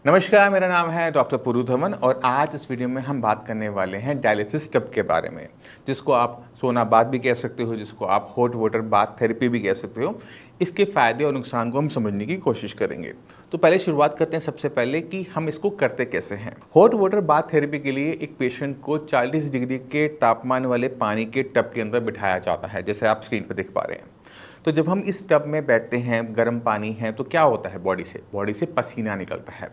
नमस्कार, मेरा नाम है डॉक्टर पुरुधवन और आज इस वीडियो में हम बात करने वाले हैं डायलिसिस टब के बारे में, जिसको आप सोना बाथ भी कह सकते हो, जिसको आप हॉट वाटर बाथ थेरेपी भी कह सकते हो। इसके फ़ायदे और नुकसान को हम समझने की कोशिश करेंगे। तो पहले शुरुआत करते हैं सबसे पहले कि हम इसको करते कैसे हैं। हॉट वाटर बाथ थेरेपी के लिए एक पेशेंट को 40 डिग्री के तापमान वाले पानी के टब के अंदर बिठाया जाता है, जैसे आप स्क्रीन पर देख पा रहे हैं। तो जब हम इस टब में बैठते हैं, गर्म पानी है, तो क्या होता है बॉडी से पसीना निकलता है।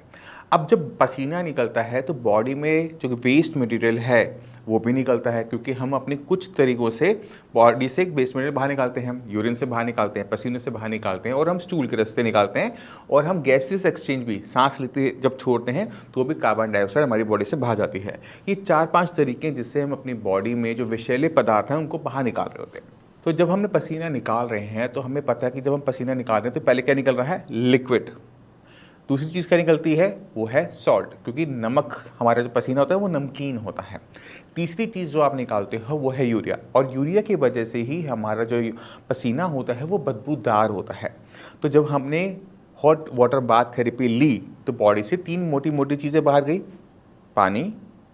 अब जब पसीना निकलता है तो बॉडी में जो वेस्ट मटेरियल है वो भी निकलता है, क्योंकि हम अपने कुछ तरीक़ों से बॉडी से वेस्ट मटेरियल बाहर निकालते हैं। हम यूरिन से बाहर निकालते हैं, पसीने से बाहर निकालते हैं और हम स्टूल के रास्ते निकालते हैं। और हम गैसेस एक्सचेंज भी, सांस लेते जब छोड़ते हैं तो भी कार्बन डाइऑक्साइड हमारी बॉडी से बाहर जाती है। ये 4-5 तरीके हैं जिससे हम अपनी बॉडी में जो विषैले पदार्थ हैं उनको बाहर निकाल रहे होते हैं। तो जब हम पसीना निकाल रहे हैं तो हमें पता है कि जब हम पसीना निकाल रहे हैं तो पहले क्या निकल रहा है, लिक्विड। दूसरी चीज़ क्या निकलती है, वो है सॉल्ट, क्योंकि नमक, हमारा जो पसीना होता है वो नमकीन होता है। तीसरी चीज़ जो आप निकालते हो वो है यूरिया, और यूरिया की वजह से ही हमारा जो पसीना होता है वो बदबूदार होता है। तो जब हमने हॉट वाटर बाथ थेरेपी ली तो बॉडी से 3 मोटी मोटी चीज़ें बाहर गई, पानी,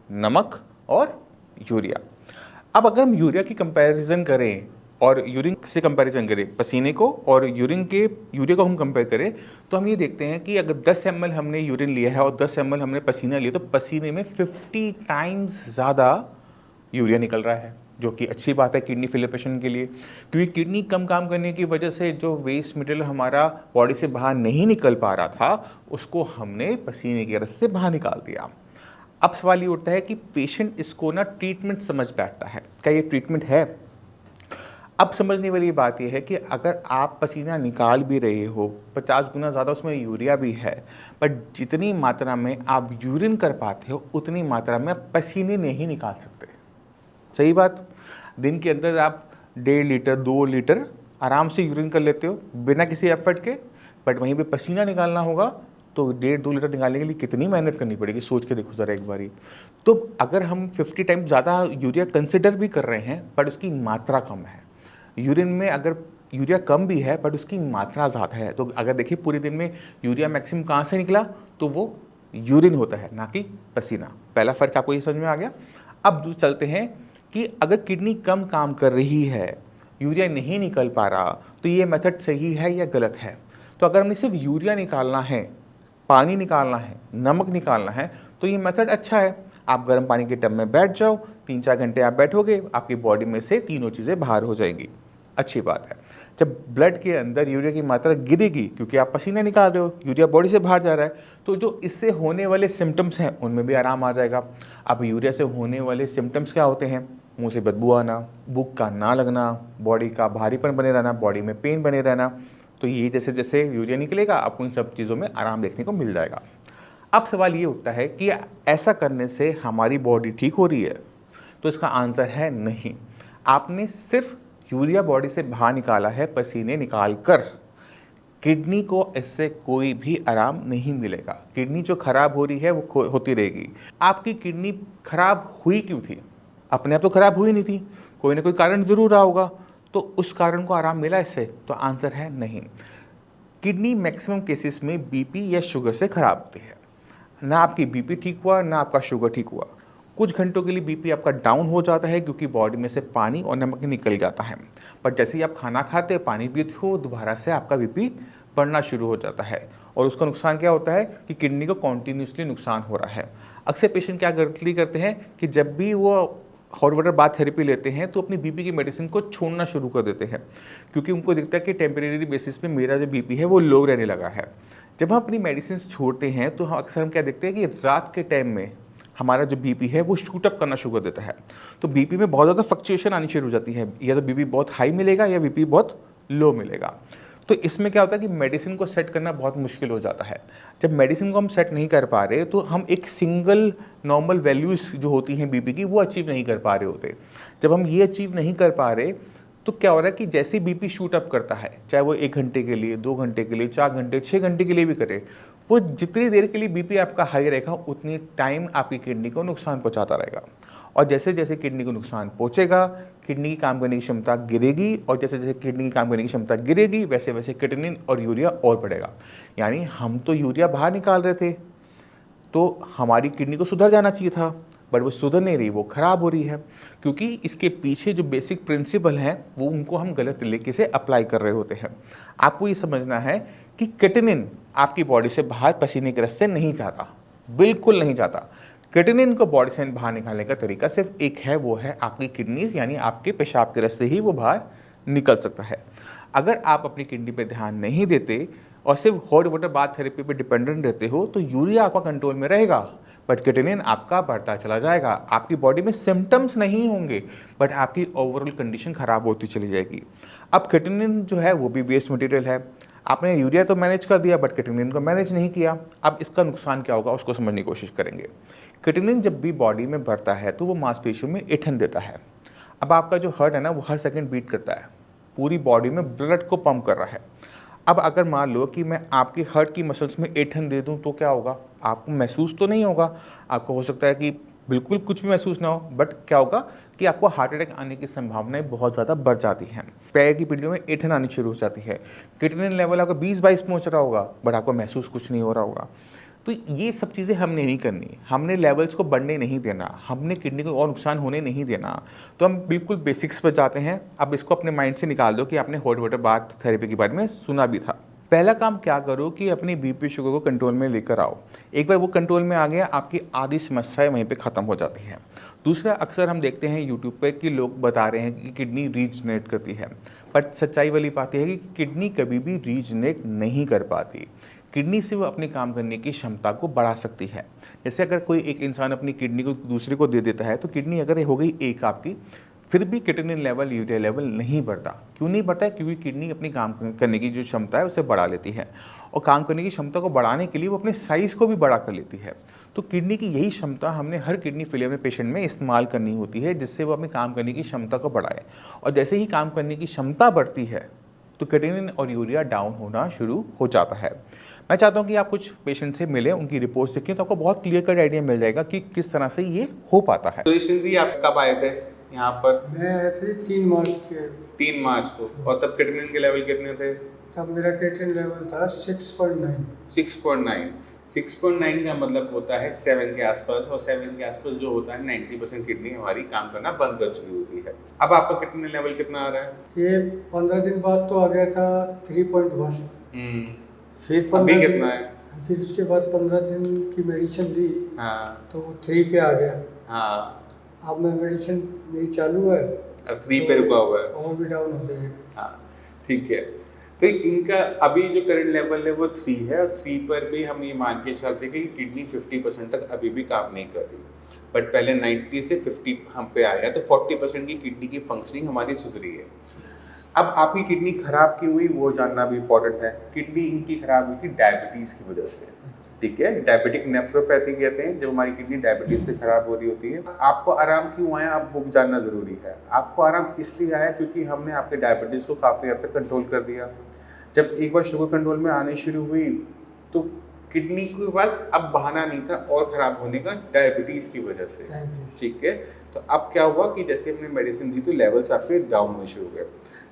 नमक और यूरिया। अब अगर हम यूरिया की कंपैरिजन करें और यूरिन से कंपैरिजन करें, पसीने को और यूरिया को हम कंपेयर करें, तो हम ये देखते हैं कि अगर 10 ml हमने यूरिन लिया है और 10 ml हमने पसीना लिया तो पसीने में 50 टाइम्स ज़्यादा यूरिया निकल रहा है, जो कि अच्छी बात है किडनी फेलियर पेशेंट के लिए, क्योंकि किडनी कम काम करने की वजह से जो वेस्ट मटेरियल हमारा बॉडी से बाहर नहीं निकल पा रहा था उसको हमने पसीने के रस से बाहर निकाल दिया। अब सवाल ये उठता है कि पेशेंट इसको ना ट्रीटमेंट समझ बैठता है, क्या ये ट्रीटमेंट है? अब समझने वाली बात यह है कि अगर आप पसीना निकाल भी रहे हो, 50 गुना ज़्यादा उसमें यूरिया भी है, बट जितनी मात्रा में आप यूरिन कर पाते हो उतनी मात्रा में आप पसीने नहीं निकाल सकते। सही बात। दिन के अंदर आप 1.5 लीटर 2 लीटर आराम से यूरिन कर लेते हो बिना किसी एफर्ट के, बट वहीं पे पसीना निकालना होगा तो 1.5-2 लीटर निकालने के लिए कितनी मेहनत करनी पड़ेगी, सोच के देखो ज़रा एक बारी। तो अगर हम 50 टाइम्स ज़्यादा यूरिया कंसिडर भी कर रहे हैं बट उसकी मात्रा कम है, यूरिन में अगर यूरिया कम भी है बट उसकी मात्रा ज़्यादा है, तो अगर देखिए पूरे दिन में यूरिया मैक्सिमम कहाँ से निकला, तो वो यूरिन होता है, ना कि पसीना। पहला फ़र्क आपको ये समझ में आ गया। अब चलते हैं कि अगर किडनी कम काम कर रही है, यूरिया नहीं निकल पा रहा, तो ये मेथड सही है या गलत है? तो अगर हमने सिर्फ यूरिया निकालना है, पानी निकालना है, नमक निकालना है, तो ये मेथड अच्छा है। आप गर्म पानी के टब में बैठ जाओ, 3-4 घंटे आप बैठोगे, आपकी बॉडी में से तीनों चीज़ें बाहर हो जाएंगी, अच्छी बात है। जब ब्लड के अंदर यूरिया की मात्रा गिरेगी, क्योंकि आप पसीना निकाल रहे हो, यूरिया बॉडी से बाहर जा रहा है, तो जो इससे होने वाले सिम्टम्स हैं उनमें भी आराम आ जाएगा। अब यूरिया से होने वाले सिम्टम्स क्या होते हैं? मुँह से बदबू आना, भूख का ना लगना, बॉडी का भारीपन बने रहना, बॉडी में पेन बने रहना। तो ये जैसे जैसे यूरिया निकलेगा आपको इन सब चीज़ों में आराम देखने को मिल जाएगा। अब सवाल ये उठता है कि ऐसा करने से हमारी बॉडी ठीक हो रही है? तो इसका आंसर है नहीं। आपने सिर्फ यूरिया बॉडी से बाहर निकाला है पसीने निकाल कर, किडनी को इससे कोई भी आराम नहीं मिलेगा। किडनी जो खराब हो रही है वो होती रहेगी। आपकी किडनी खराब हुई क्यों थी? अपने आप तो खराब हुई नहीं थी, कोई ना कोई कारण ज़रूर रहा होगा। तो उस कारण को आराम मिला इससे? तो आंसर है नहीं। किडनी मैक्सिमम केसेस में बीपी या शुगर से खराब होती है। ना आपकी बीपी ठीक हुआ, ना आपका शुगर ठीक हुआ। कुछ घंटों के लिए बीपी आपका डाउन हो जाता है क्योंकि बॉडी में से पानी और नमक निकल जाता है, पर जैसे ही आप खाना खाते हो, पानी पीते हो, दोबारा से आपका बीपी बढ़ना शुरू हो जाता है। और उसका नुकसान क्या होता है कि किडनी को कॉन्टीन्यूसली नुकसान हो रहा है। अक्सर पेशेंट क्या गलती करते हैं कि जब भी वो हॉट वाटर बाथ थेरेपी लेते हैं तो अपनी बीपी की मेडिसिन को छोड़ना शुरू कर देते हैं, क्योंकि उनको दिखता है कि टेम्परेरी बेसिस पे मेरा जो बीपी है वो लो रहने लगा है। जब हम अपनी मेडिसिन छोड़ते हैं तो हम अक्सर क्या देखते हैं कि रात के टाइम में हमारा जो बीपी है वो शूट अप करना शुरू कर देता है। तो बीपी में बहुत ज़्यादा फ्लक्चुएशन आनी शुरू हो जाती है, या तो बीपी बहुत हाई मिलेगा या बीपी बहुत लो मिलेगा। तो इसमें क्या होता है कि मेडिसिन को सेट करना बहुत मुश्किल हो जाता है। जब मेडिसिन को हम सेट नहीं कर पा रहे तो हम एक सिंगल नॉर्मल वैल्यूज़ जो होती हैं बीपी की वो अचीव नहीं कर पा रहे होते। जब हम ये अचीव नहीं कर पा रहे तो क्या हो रहा है कि जैसे बीपी शूट अप करता है, चाहे वो 1 घंटे के लिए, 2 घंटे के लिए, 4 घंटे, 6 घंटे के लिए भी करे, वो जितनी देर के लिए बीपी आपका हाई रहेगा उतनी टाइम आपकी किडनी को नुकसान पहुंचाता रहेगा। और जैसे जैसे किडनी को नुकसान पहुंचेगा, किडनी की काम करने की क्षमता गिरेगी, और जैसे जैसे किडनी की काम करने की क्षमता गिरेगी वैसे वैसे क्रिएटिनिन और यूरिया और बढ़ेगा। यानी हम तो यूरिया बाहर निकाल रहे थे, तो हमारी किडनी को सुधर जाना चाहिए था, बट वो सुधर नहीं रही, वो ख़राब हो रही है, क्योंकि इसके पीछे जो बेसिक प्रिंसिपल हैं वो उनको हम गलत तरीके से अप्लाई कर रहे होते हैं। आपको ये समझना है कि केटिनिन आपकी बॉडी से बाहर पसीने के रास्ते नहीं जाता, बिल्कुल नहीं जाता। केटिनिन को बॉडी से बाहर निकालने का तरीका सिर्फ एक है, वो है आपकी किडनीज, यानी आपके पेशाब के रास्ते ही वो बाहर निकल सकता है। अगर आप अपनी किडनी पे ध्यान नहीं देते और सिर्फ हॉट वाटर बाथ थेरेपी पे डिपेंडेंट रहते हो तो यूरिया आपका कंट्रोल में रहेगा, बट केटिनिन आपका बढ़ता चला जाएगा। आपकी बॉडी में सिम्टम्स नहीं होंगे, बट आपकी ओवरऑल कंडीशन खराब होती चली जाएगी। अब केटिनिन जो है वो भी वेस्ट मटेरियल है। आपने यूरिया तो मैनेज कर दिया, बट केटिनिन को मैनेज नहीं किया। अब इसका नुकसान क्या होगा उसको समझने की कोशिश करेंगे। केटिनिन जब भी बॉडी में बढ़ता है तो वो मांसपेशियों में ईंधन देता है। अब आपका जो हार्ट है ना, वो हर सेकंड बीट करता है, पूरी बॉडी में ब्लड को पंप कर रहा है। अब अगर मान लो कि मैं आपकी हार्ट की मसल्स में ईंधन दे दूं तो क्या होगा? आपको महसूस तो नहीं होगा, आपको हो सकता है कि बिल्कुल कुछ भी महसूस ना हो, बट क्या होगा कि आपको हार्ट अटैक आने की संभावनाएं बहुत ज़्यादा बढ़ जाती हैं। पैर की पीढ़ियों में ईंधन आनी शुरू हो जाती है। किडनी लेवल आपका 20-22 पहुंच रहा होगा, बट आपको महसूस कुछ नहीं हो रहा होगा। तो ये सब चीज़ें हमने नहीं करनी, हमने लेवल्स को बढ़ने नहीं देना, हमने किडनी को और नुकसान होने नहीं देना। तो हम बिल्कुल बेसिक्स पर जाते हैं। अब इसको अपने माइंड से निकाल दो कि आपने हॉट वाटर बाथ थेरेपी के बारे में सुना भी था। पहला काम क्या करो कि अपनी बीपी शुगर को कंट्रोल में लेकर आओ। एक बार वो कंट्रोल में आ गया, आपकी आधी समस्याएं वहीं पे ख़त्म हो जाती हैं। दूसरा, अक्सर हम देखते हैं यूट्यूब पे कि लोग बता रहे हैं कि किडनी रीजनरेट करती है, बट सच्चाई वाली बात यह है कि किडनी कभी भी रीजनरेट नहीं कर पाती। किडनी से वो अपने काम करने की क्षमता को बढ़ा सकती है। जैसे अगर कोई एक इंसान अपनी किडनी को दूसरे को दे देता है, तो किडनी अगर हो गई एक आपकी, फिर भी किडनी लेवल, यूरिया लेवल नहीं बढ़ता। क्यों नहीं बढ़ता है? क्योंकि किडनी अपनी काम करने की जो क्षमता है उसे बढ़ा लेती है, और काम करने की क्षमता को बढ़ाने के लिए वो अपने साइज़ को भी बड़ा कर लेती है। तो किडनी की यही क्षमता हमने हर किडनी फेलियर में पेशेंट में इस्तेमाल करनी होती है, जिससे वो अपने काम करने की क्षमता को बढ़ाए। और जैसे ही काम करने की क्षमता बढ़ती है तो क्रिएटिनिन और यूरिया डाउन होना शुरू हो जाता है। मैं चाहता हूं कि आप कुछ पेशेंट से मिलें, उनकी रिपोर्ट देखें, तो आपको बहुत क्लियर कट आइडिया मिल जाएगा कि किस तरह से ये हो पाता है। तो सिंधी आप कब आए थे यहाँ पर? मैं आए थे 3 मार्च के। 3 मार्च को। और तब क्रिएटिनिन के लेवल कितने थे? तब मेरा क्रिएटिनिन लेवल था 6.9। 6.9। 6.9 का मतलब होता है 7 के आसपास, और 7 के आसपास जो होता है 90% किडनी हमारी काम करना बंद कर चुकी होती है। अब आपका क्रिएटिनिन लेवल कितना आ रहा है? ये 15 दिन बाद तो आ गया था 3.1। फिर अभी कितना है? फिर उसके बाद 15 दिन की मेडिसिन ली, हाँ, तो 3 पे आ गया। हाँ, अब मैं मेडिसिन मेरी चालू है, अब 3 पे रुका हुआ है। और भी डाउन हो जाएगा। हाँ, ठीक है। तो इनका अभी जो करंट लेवल है वो 3 है, और 3 पर भी हम ये मान के चलते हैं कि किडनी 50% तक अभी भी काम नहीं कर रही। बट पहले 90 से 50 हम पे आया, तो 40% की किडनी की फंक्शनिंग हमारी सुधरी है। अब आपकी किडनी खराब क्यों हुई वो जानना भी इम्पोर्टेंट है। किडनी इनकी खराब हुई थी डायबिटीज़ की वजह से, ठीक है। डायबिटिक नेफ्रोपैथी कहते हैं जब हमारी किडनी डायबिटीज से खराब हो रही होती है। आपको आराम क्यों आया, अब वो जानना ज़रूरी है। आपको आराम इसलिए आया क्योंकि हमने आपके डायबिटीज़ को काफ़ी हद तक कंट्रोल कर दिया। जब एक बार शुगर कंट्रोल में आनी शुरू हुई तो किडनी के पास अब बहाना नहीं था और ख़राब होने का, डायबिटीज़ की वजह से, ठीक है। तो अब क्या हुआ कि जैसे हमने मेडिसिन दी तो लेवल्स आपके डाउन होने शुरू हो गए।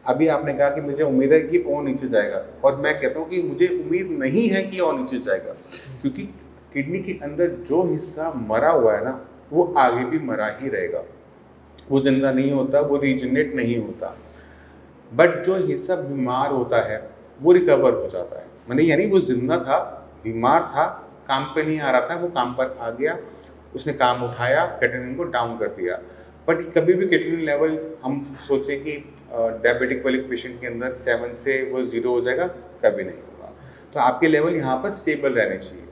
अभी आपने कहा कि मुझे उम्मीद है कि और नीचे जाएगा, और मैं कहता हूँ कि मुझे उम्मीद नहीं है कि और नीचे जाएगा, क्योंकि किडनी के अंदर जो हिस्सा मरा हुआ है ना वो आगे भी मरा ही रहेगा। वो जिंदा नहीं होता, वो रीजनरेट नहीं होता। बट जो हिस्सा बीमार होता है वो रिकवर हो जाता है। मैंने यानी वो जिंदा था, बीमार था, काम पे नहीं आ रहा था, वो काम पर आ गया, उसने काम उठाया, क्रिएटिनिन को डाउन कर दिया। बट कभी भी क्रिएटिनिन लेवल हम सोचें कि डायबिटिक वाले पेशेंट के अंदर 7 से वो 0 हो जाएगा, कभी नहीं होगा। तो आपके लेवल यहाँ पर स्टेबल रहने चाहिए।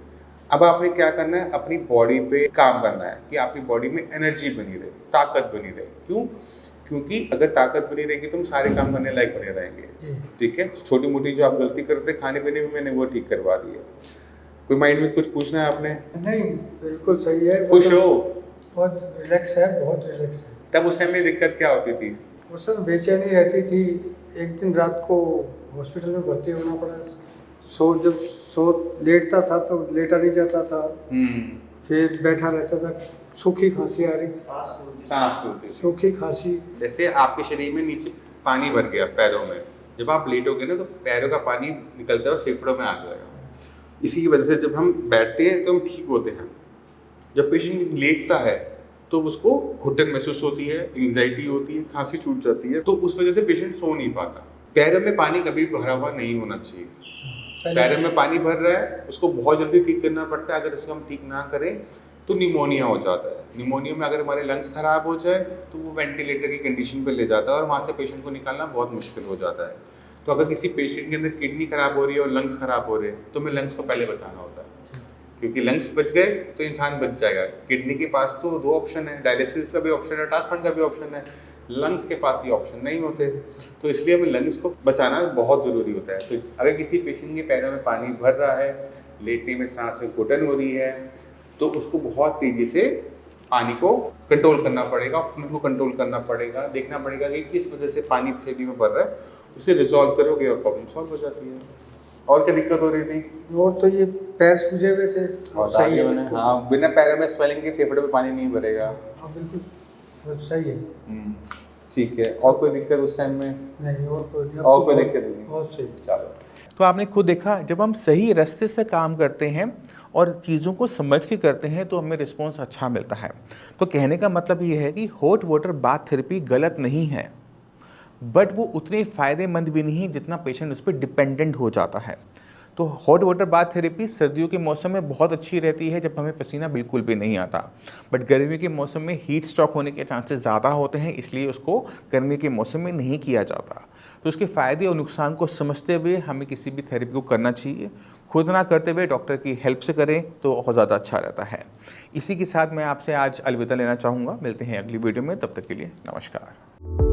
अब आपने क्या करना है, अपनी बॉडी पे काम करना है कि आपकी बॉडी में एनर्जी बनी रहे, ताकत बनी रहे। क्यों? क्योंकि अगर ताकत बनी रहेगी तो हम सारे काम करने लायक बने रहेंगे, ठीक है। छोटी मोटी जो आप गलती करते खाने पीने में, मैंने वो ठीक करवा दी है। कोई माइंड में कुछ पूछना है आपने? नहीं, बिल्कुल सही है। खुश हो? बहुत रिलैक्स है, बहुत रिलैक्स है। तब उस टाइम में दिक्कत क्या होती थी? उस समय बेचैनी रहती थी। एक दिन रात को हॉस्पिटल में भर्ती होना पड़ा। जब लेटता था तो लेटा नहीं जाता था, फिर बैठा रहता था, सूखी खांसी आ रही थी, सांस फूलती, सूखी खांसी। जैसे आपके शरीर में नीचे पानी भर गया पैरों में, जब आप लेटोगे ना तो पैरों का पानी निकलता है और फेफड़ों में आ जाएगा। इसी की वजह से जब हम बैठते हैं तो हम ठीक होते हैं। जब पेशेंट लेटता है तो उसको घुटन महसूस होती है, एंग्जाइटी होती है, खांसी छूट जाती है, तो उस वजह से पेशेंट सो नहीं पाता। पैरों में पानी कभी भरा हुआ नहीं होना चाहिए। पैरों में पानी भर रहा है, उसको बहुत जल्दी ठीक करना पड़ता है। अगर इसको हम ठीक ना करें तो निमोनिया हो जाता है। निमोनिया में अगर हमारे लंग्स खराब हो जाए तो वो वेंटिलेटर की कंडीशन पे ले जाता है और वहाँ से पेशेंट को निकालना बहुत मुश्किल हो जाता है। तो अगर किसी पेशेंट के अंदर किडनी खराब हो रही है और लंग्स खराब हो रहे हैं तो हमें लंग्स को पहले बचाना होता है, क्योंकि लंग्स बच गए तो इंसान बच जाएगा। किडनी के पास तो 2 ऑप्शन है, डायलिसिस का भी ऑप्शन है, ट्रांसप्लांट का भी ऑप्शन है। लंग्स के पास ये ऑप्शन नहीं होते, तो इसलिए हमें लंग्स को बचाना बहुत ज़रूरी होता है। तो अगर किसी पेशेंट के पैरों में पानी भर रहा है, लेटने में सांस में घुटन हो रही है, तो उसको बहुत तेज़ी से पानी को कंट्रोल करना पड़ेगा, फ्लू को कंट्रोल करना पड़ेगा, देखना पड़ेगा कि किस वजह से पानी शरीर में भर रहा है, उसे रिजॉल्व करोगे और प्रॉब्लम सॉल्व हो जाती है। और क्या दिक्कत हो रही थी? और तो ये पैर सूजे हुए थे, और सही है। हाँ, बिना पैरों में स्वेलिंग के फेफड़े में पानी नहीं भरेगा। हाँ बिल्कुल सही है। ठीक है। और कोई दिक्कत उस टाइम में? नहीं, और कोई नहीं। और कोई दिक्कत नहीं? बहुत सही। चलो, तो आपने खुद देखा, जब हम सही रास्ते से काम करते हैं और चीज़ों को समझ के करते हैं तो हमें रिस्पॉन्स अच्छा मिलता है। तो कहने का मतलब ये है कि हॉट वाटर बाथ थेरेपी गलत नहीं है, बट वो उतनी फ़ायदेमंद भी नहीं जितना पेशेंट उस पर डिपेंडेंट हो जाता है। तो हॉट वाटर बाथ थेरेपी सर्दियों के मौसम में बहुत अच्छी रहती है जब हमें पसीना बिल्कुल भी नहीं आता, बट गर्मी के मौसम में हीट स्ट्रोक होने के चांसेस ज़्यादा होते हैं, इसलिए उसको गर्मी के मौसम में नहीं किया जाता। तो उसके फ़ायदे और नुकसान को समझते हुए हमें किसी भी थेरेपी को करना चाहिए। खुद ना करते हुए डॉक्टर की हेल्प से करें तो बहुत ज़्यादा अच्छा रहता है। इसी के साथ मैं आपसे आज अलविदा लेना चाहूँगा। मिलते हैं अगली वीडियो में, तब तक के लिए नमस्कार।